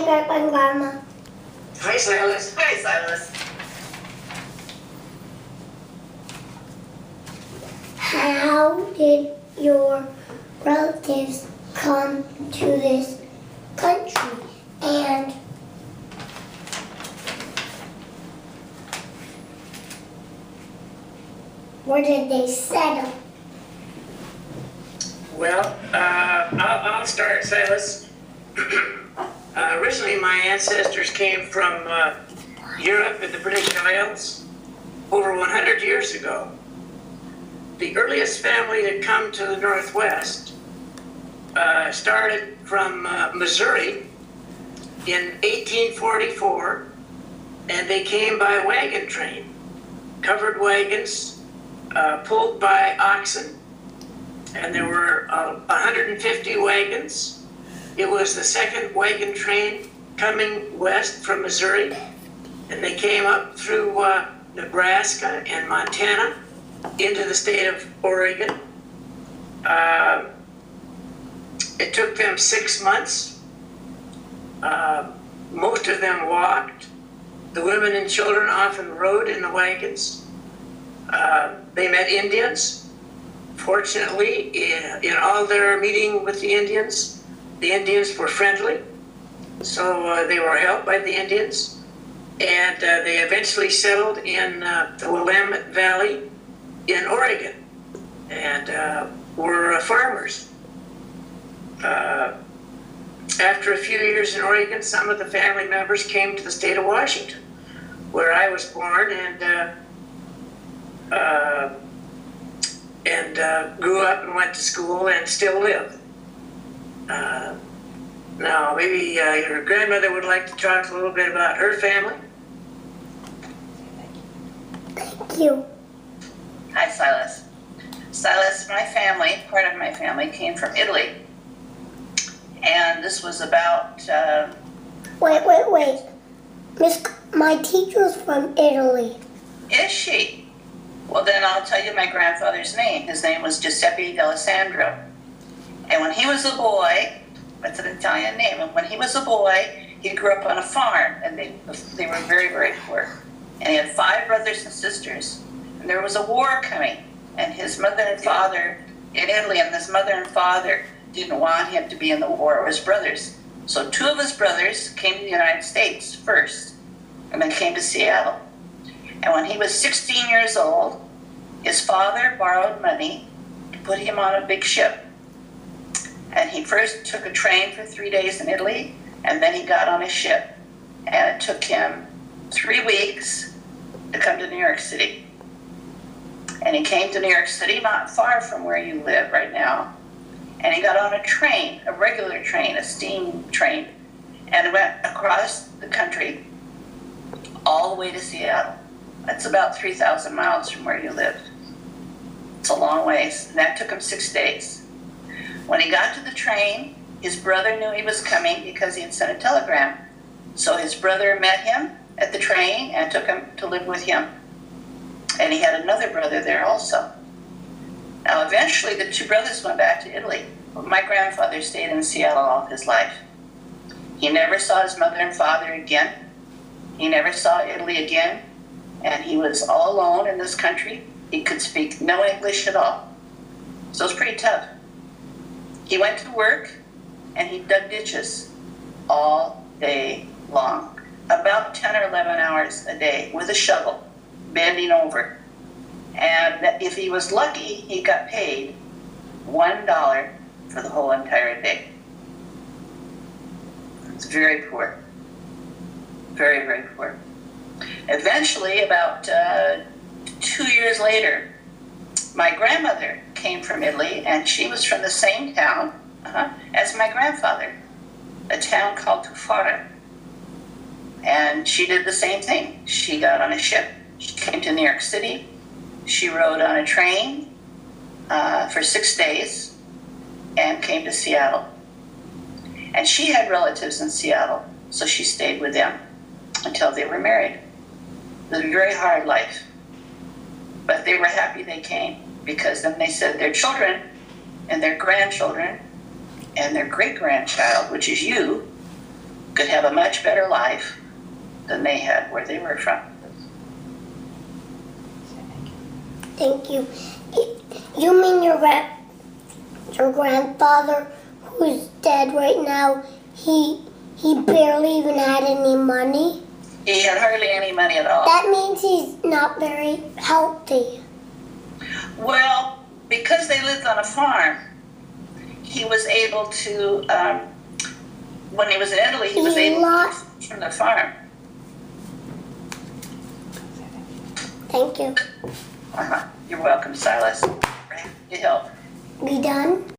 Grandpa and Grandma. Hi, Silas. Hi, Silas. How did your relatives come to this country? And where did they settle? Well, I'll start, Silas. Originally, my ancestors came from Europe and the British Isles over 100 years ago. The earliest family to come to the Northwest started from Missouri in 1844, and they came by wagon train, covered wagons pulled by oxen, and there were 150 wagons. It was the second wagon train coming west from Missouri, and they came up through Nebraska and Montana into the state of Oregon. It took them 6 months. Most of them walked. The women and children often rode in the wagons. They met Indians. Fortunately, in all their meeting with the Indians were friendly, so they were helped by the Indians, and they eventually settled in the Willamette Valley in Oregon, and were farmers. After a few years in Oregon, some of the family members came to the state of Washington, where I was born, and grew up and went to school and still live. Now, maybe your grandmother would like to talk a little bit about her family. Thank you. Hi, Silas. Silas, part of my family came from Italy. And this was about... Wait. My teacher's from Italy. Is she? Well, then I'll tell you my grandfather's name. His name was Giuseppe D'Alessandro. And when he was a boy, that's an Italian name, and when he was a boy, he grew up on a farm, and they were very, very poor. And he had 5 brothers and sisters, and there was a war coming, and his mother and father in Italy, and his mother and father didn't want him to be in the war, or his brothers. So 2 of his brothers came to the United States first, and then came to Seattle. And when he was 16 years old, his father borrowed money to put him on a big ship. And he first took a train for 3 days in Italy, and then he got on a ship. And it took him 3 weeks to come to New York City. And he came to New York City, not far from where you live right now. And he got on a train, a regular train, a steam train, and went across the country all the way to Seattle. That's about 3,000 miles from where you lived. It's a long ways. And that took him 6 days. When he got to the train, his brother knew he was coming because he had sent a telegram. So his brother met him at the train and took him to live with him. And he had another brother there also. Now, eventually, the 2 brothers went back to Italy. But my grandfather stayed in Seattle all his life. He never saw his mother and father again. He never saw Italy again. And he was all alone in this country. He could speak no English at all. So it was pretty tough. He went to work, and he dug ditches all day long, about 10 or 11 hours a day with a shovel, bending over. And if he was lucky, he got paid $1 for the whole entire day. It's very poor. Very, very poor. Eventually, about 2 years later, my grandmother came from Italy, and she was from the same town as my grandfather, a town called Tufara. And she did the same thing. She got on a ship. She came to New York City. She rode on a train for 6 days and came to Seattle. And she had relatives in Seattle, so she stayed with them until they were married. It was a very hard life. But they were happy they came, because then they said their children and their grandchildren and their great-grandchild, which is you, could have a much better life than they had where they were from. Thank you. You mean your grandfather, who's dead right now, he barely even had any money? He had hardly any money at all. That means he's not very healthy. Well, because they lived on a farm, he was able to, when he was in Italy, he was able to eat from the farm. Thank you. You're welcome, Silas. You help. We done?